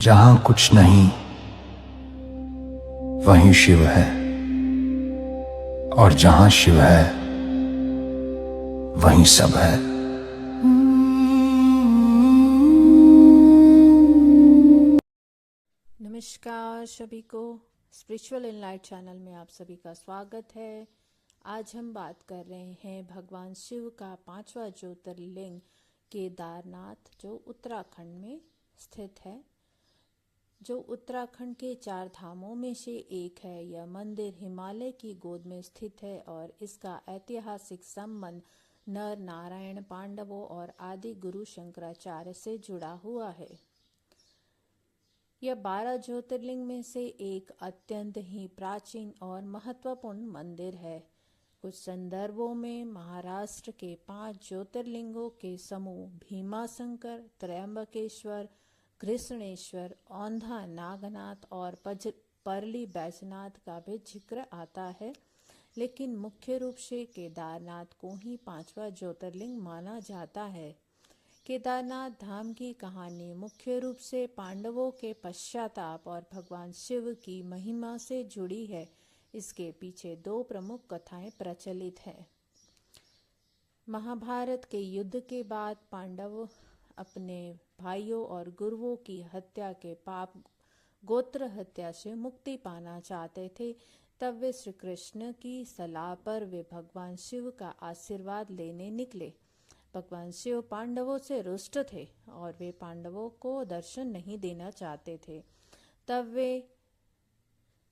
जहां कुछ नहीं वहीं शिव है, और जहां शिव है वहीं सब है। नमस्कार सभी को, स्पिरिचुअल इनलाइट चैनल में आप सभी का स्वागत है। आज हम बात कर रहे हैं भगवान शिव का 5वां ज्योतिर्लिंग केदारनाथ, जो उत्तराखंड में स्थित है, जो उत्तराखंड के 4 धामों में से एक है। यह मंदिर हिमालय की गोद में स्थित है और इसका ऐतिहासिक संबंध नर नारायण पांडवों और आदि गुरु शंकराचार्य से जुड़ा हुआ है। यह 12 ज्योतिर्लिंग में से एक अत्यंत ही प्राचीन और महत्वपूर्ण मंदिर है। कुछ संदर्भों में महाराष्ट्र के 5 ज्योतिर्लिंगों के समूह भीमाशंकर, त्रयंबकेश्वर, कृष्णेश्वर, औंधा नागनाथ और परली बैजनाथ का भी जिक्र आता है, लेकिन मुख्य रूप से केदारनाथ को ही 5वां ज्योतिर्लिंग माना जाता है। केदारनाथ धाम की कहानी मुख्य रूप से पांडवों के पश्चाताप और भगवान शिव की महिमा से जुड़ी है। इसके पीछे 2 प्रमुख कथाएं प्रचलित हैं। महाभारत के युद्ध के बाद पांडव अपने भाइयों और गुरुओं की हत्या के पाप, गोत्र हत्या से मुक्ति पाना चाहते थे। तब वे श्री कृष्ण की सलाह पर वे भगवान शिव का आशीर्वाद लेने निकले। भगवान शिव पांडवों से रुष्ट थे और वे पांडवों को दर्शन नहीं देना चाहते थे। तब वे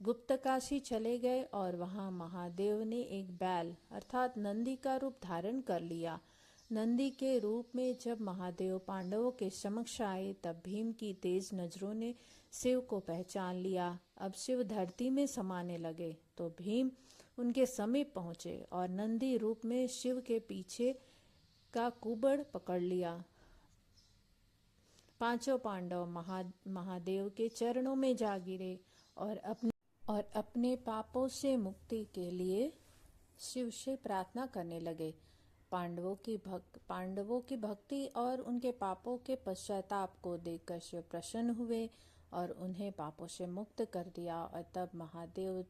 गुप्तकाशी चले गए और वहां महादेव ने एक बैल अर्थात नंदी का रूप धारण कर लिया। नंदी के रूप में जब महादेव पांडवों के समक्ष आए, तब भीम की तेज नजरों ने शिव को पहचान लिया। अब शिव धरती में समाने लगे तो भीम उनके समीप पहुंचे और नंदी रूप में शिव के पीछे का कुबड़ पकड़ लिया। पांचों पांडव महादेव के चरणों में जा गिरे और अपने पापों से मुक्ति के लिए शिव से प्रार्थना करने लगे। पांडवों की भक्ति और उनके पापों के पश्चाताप को देखकर शिव प्रसन्न हुए और उन्हें पापों से मुक्त कर दिया। और तब महादेव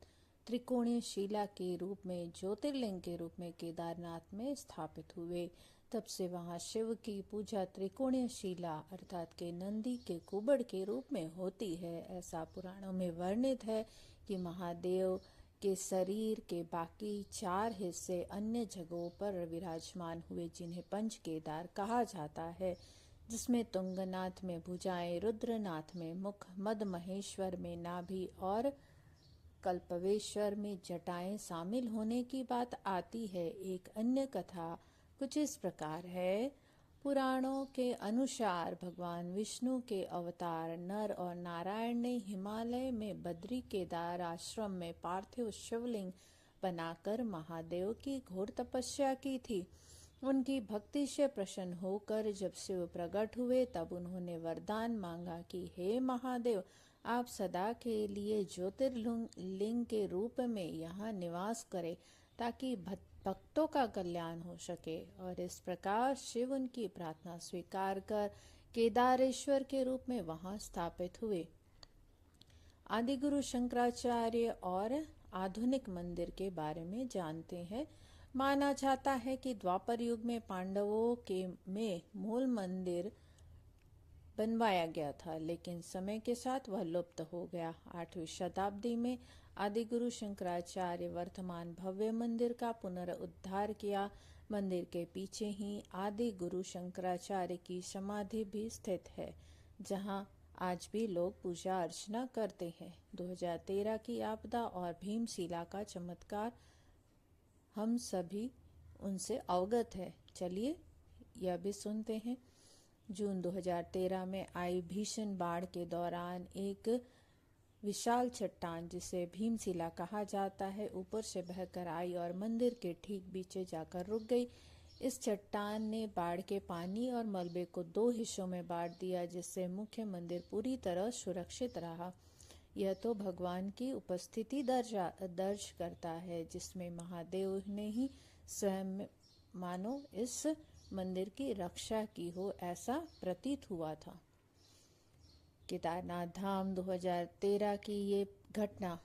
त्रिकोणीय शिला के रूप में, ज्योतिर्लिंग के रूप में केदारनाथ में स्थापित हुए। तब से वहां शिव की पूजा त्रिकोणीय शिला अर्थात के नंदी के कुबड़ के रूप में होती है। ऐसा पुराणों में वर्णित है कि महादेव के शरीर के बाकी 4 हिस्से अन्य जगहों पर विराजमान हुए, जिन्हें पंच केदार कहा जाता है, जिसमें तुंगनाथ में भुजाएं, रुद्रनाथ में मुख, मद महेश्वर में नाभि और कल्पवेश्वर में जटाएं शामिल होने की बात आती है। एक अन्य कथा कुछ इस प्रकार है। पुराणों के अनुसार भगवान विष्णु के अवतार नर और नारायण ने हिमालय में बद्री केदार आश्रम में पार्थिव शिवलिंग बनाकर महादेव की घोर तपस्या की थी। उनकी भक्ति से प्रसन्न होकर जब शिव प्रकट हुए, तब उन्होंने वरदान मांगा कि हे महादेव, आप सदा के लिए ज्योतिर्लिंग के रूप में यहाँ निवास करें ताकि भक्तों का कल्याण हो सके। और इस प्रकार शिव उनकी प्रार्थना स्वीकार कर केदारेश्वर के रूप में वहां स्थापित हुए। आदिगुरु शंकराचार्य और आधुनिक मंदिर के बारे में जानते हैं। माना जाता है कि द्वापर युग में पांडवों के में मूल मंदिर बनवाया गया था, लेकिन समय के साथ वह लुप्त हो गया। 8वीं शताब्दी में आदिगुरु शंकराचार्य वर्तमान भव्य मंदिर का पुनरुद्धार किया। मंदिर के पीछे ही आदि गुरु शंकराचार्य की समाधि भी स्थित है, जहां आज भी लोग पूजा अर्चना करते हैं। 2013 की आपदा और भीमशिला का चमत्कार हम सभी उनसे अवगत है। चलिए यह भी सुनते हैं। जून 2013 में आई भीषण बाढ़ के दौरान एक विशाल चट्टान, जिसे भीमशिला कहा जाता है, ऊपर से बहकर आई और मंदिर के ठीक बीच जाकर रुक गई। इस चट्टान ने बाढ़ के पानी और मलबे को 2 हिस्सों में बांट दिया, जिससे मुख्य मंदिर पूरी तरह सुरक्षित रहा। यह तो भगवान की उपस्थिति दर्ज करता है, जिसमें महादेव ने ही स्वयं मानो इस मंदिर की रक्षा की हो, ऐसा प्रतीत हुआ था। केदारनाथ धाम 2013 की ये घटना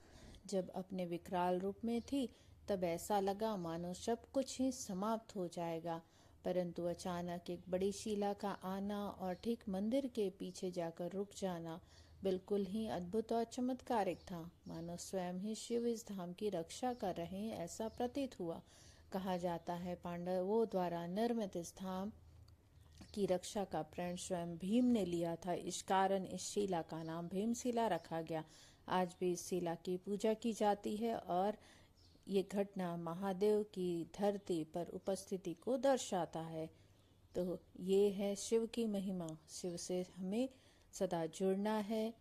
जब अपने विकराल रूप में थी, तब ऐसा लगा मानो सब कुछ ही समाप्त हो जाएगा। परंतु अचानक एक बड़ी शिला का आना और ठीक मंदिर के पीछे जाकर रुक जाना बिल्कुल ही अद्भुत और चमत्कारिक था। मानो स्वयं ही शिव इस धाम की रक्षा कर रहे हैं, ऐसा प्रतीत हुआ। कहा जाता है पांडवों द्वारा निर्मित इस धाम की रक्षा का प्रण स्वयं भीम ने लिया था। इस कारण इस शिला का नाम भीमशिला रखा गया। आज भी इस शिला की पूजा की जाती है और ये घटना महादेव की धरती पर उपस्थिति को दर्शाता है। तो ये है शिव की महिमा। शिव से हमें सदा जुड़ना है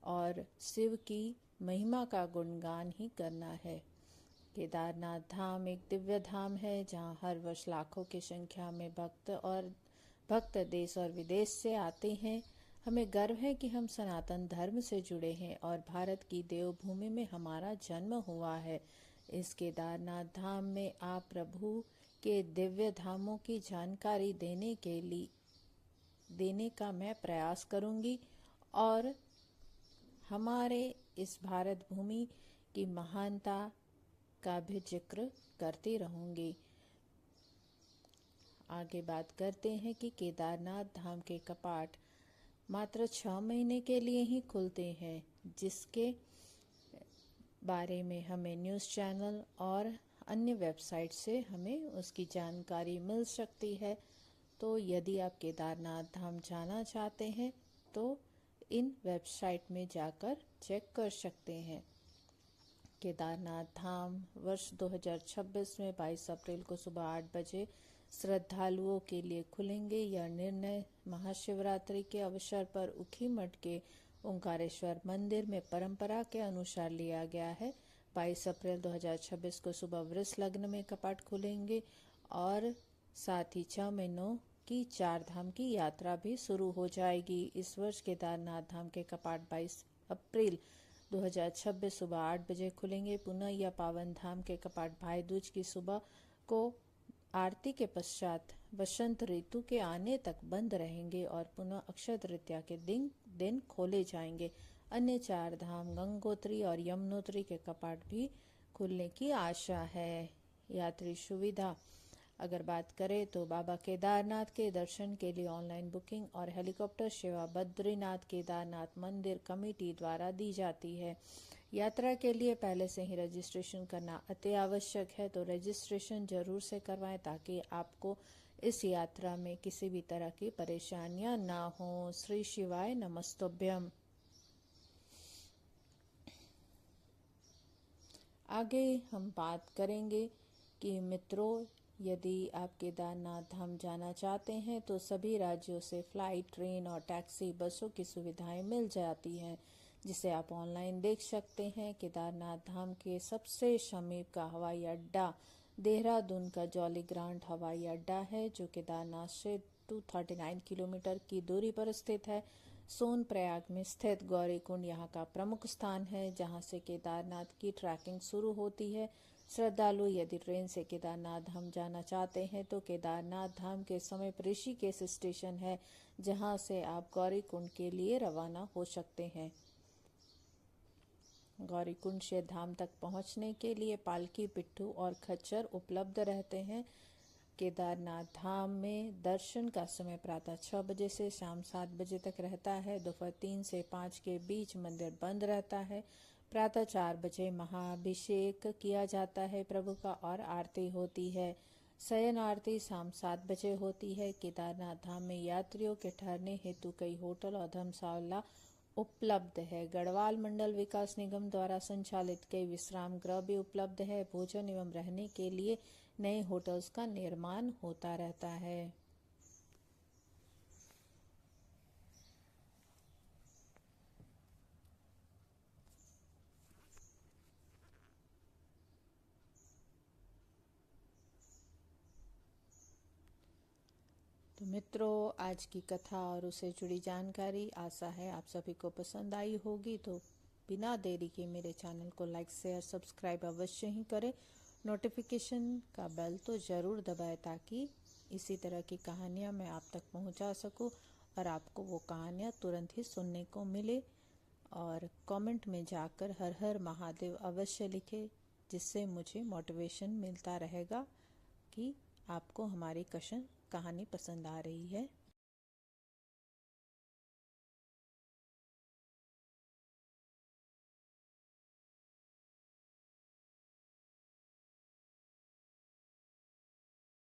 और शिव की महिमा का गुणगान ही करना है। केदारनाथ धाम एक दिव्य धाम है जहाँ हर वर्ष लाखों की संख्या में भक्त देश और विदेश से आते हैं। हमें गर्व है कि हम सनातन धर्म से जुड़े हैं और भारत की देवभूमि में हमारा जन्म हुआ है। इस केदारनाथ धाम में आप प्रभु के दिव्य धामों की जानकारी देने का मैं प्रयास करूंगी और हमारे इस भारत भूमि की महानता का भी जिक्र करती रहूंगी। आगे बात करते हैं कि केदारनाथ धाम के कपाट मात्र 6 महीने के लिए ही खुलते हैं, जिसके बारे में हमें न्यूज़ चैनल और अन्य वेबसाइट से हमें उसकी जानकारी मिल सकती है। तो यदि आप केदारनाथ धाम जाना चाहते हैं तो इन वेबसाइट में जाकर चेक कर सकते हैं। केदारनाथ धाम वर्ष 2026 में 22 अप्रैल को सुबह 8 बजे श्रद्धालुओं के लिए खुलेंगे। यह निर्णय महाशिवरात्रि के अवसर पर ऊखीमठ के ओंकारेश्वर मंदिर में परंपरा के अनुसार लिया गया है। 22 अप्रैल 2026 को सुबह वृष लग्न में कपाट खुलेंगे और साथ ही 6 महीनों की 4 धाम की यात्रा भी शुरू हो जाएगी। इस वर्ष केदारनाथ धाम के कपाट 22 अप्रैल 2026 सुबह 8 बजे खुलेंगे। पुनः यह पावन धाम के कपाट भाई दूज की सुबह को आरती के पश्चात वसंत ऋतु के आने तक बंद रहेंगे और पुनः अक्षय तृतीया के दिन खोले जाएंगे। अन्य 4 धाम गंगोत्री और यमुनोत्री के कपाट भी खुलने की आशा है। यात्री सुविधा अगर बात करें तो बाबा केदारनाथ के दर्शन के लिए ऑनलाइन बुकिंग और हेलीकॉप्टर सेवा बद्रीनाथ केदारनाथ मंदिर कमेटी द्वारा दी जाती है। यात्रा के लिए पहले से ही रजिस्ट्रेशन करना अति आवश्यक है, तो रजिस्ट्रेशन जरूर से करवाएं ताकि आपको इस यात्रा में किसी भी तरह की परेशानियां ना हो। श्री शिवाय नमस्तुभ्यम। आगे हम बात करेंगे कि मित्रों, यदि आप केदारनाथ धाम जाना चाहते हैं तो सभी राज्यों से फ्लाइट, ट्रेन और टैक्सी बसों की सुविधाएं मिल जाती हैं, जिसे आप ऑनलाइन देख सकते हैं। केदारनाथ धाम के सबसे समीप का हवाई अड्डा देहरादून का जॉली ग्रांट हवाई अड्डा है, जो केदारनाथ से 239 किलोमीटर की दूरी पर स्थित है। सोनप्रयाग में स्थित गौरीकुंड यहाँ का प्रमुख स्थान है, जहाँ से केदारनाथ की ट्रैकिंग शुरू होती है। श्रद्धालु यदि ट्रेन से केदारनाथ धाम जाना चाहते हैं तो केदारनाथ धाम के समीप ऋषिकेश स्टेशन है, जहां से आप गौरीकुंड के लिए रवाना हो सकते हैं। गौरीकुंड से धाम तक पहुंचने के लिए पालकी, पिट्ठू और खच्चर उपलब्ध रहते हैं। केदारनाथ धाम में दर्शन का समय प्रातः 6 बजे से शाम 7 बजे तक रहता है। दोपहर 3 से 5 के बीच मंदिर बंद रहता है। प्रातः 4 बजे महाअभिषेक किया जाता है प्रभु का और आरती होती है। शयन आरती शाम 7 बजे होती है। केदारनाथ धाम में यात्रियों के ठहरने हेतु कई होटल और धर्मशाला उपलब्ध है। गढ़वाल मंडल विकास निगम द्वारा संचालित कई विश्राम गृह भी उपलब्ध है। भोजन एवं रहने के लिए नए होटल्स का निर्माण होता रहता है। तो मित्रों, आज की कथा और उससे जुड़ी जानकारी आशा है आप सभी को पसंद आई होगी। तो बिना देरी के मेरे चैनल को लाइक, शेयर, सब्सक्राइब अवश्य ही करें। नोटिफिकेशन का बेल तो ज़रूर दबाएं ताकि इसी तरह की कहानियाँ मैं आप तक पहुँचा सकूँ। और आपको वो कहानियाँ तुरंत ही सुनने को मिले। और कमेंट में जाकर हर हर महादेव अवश्य लिखें, जिससे मुझे मोटिवेशन मिलता रहेगा कि आपको हमारी कहानी पसंद आ रही है।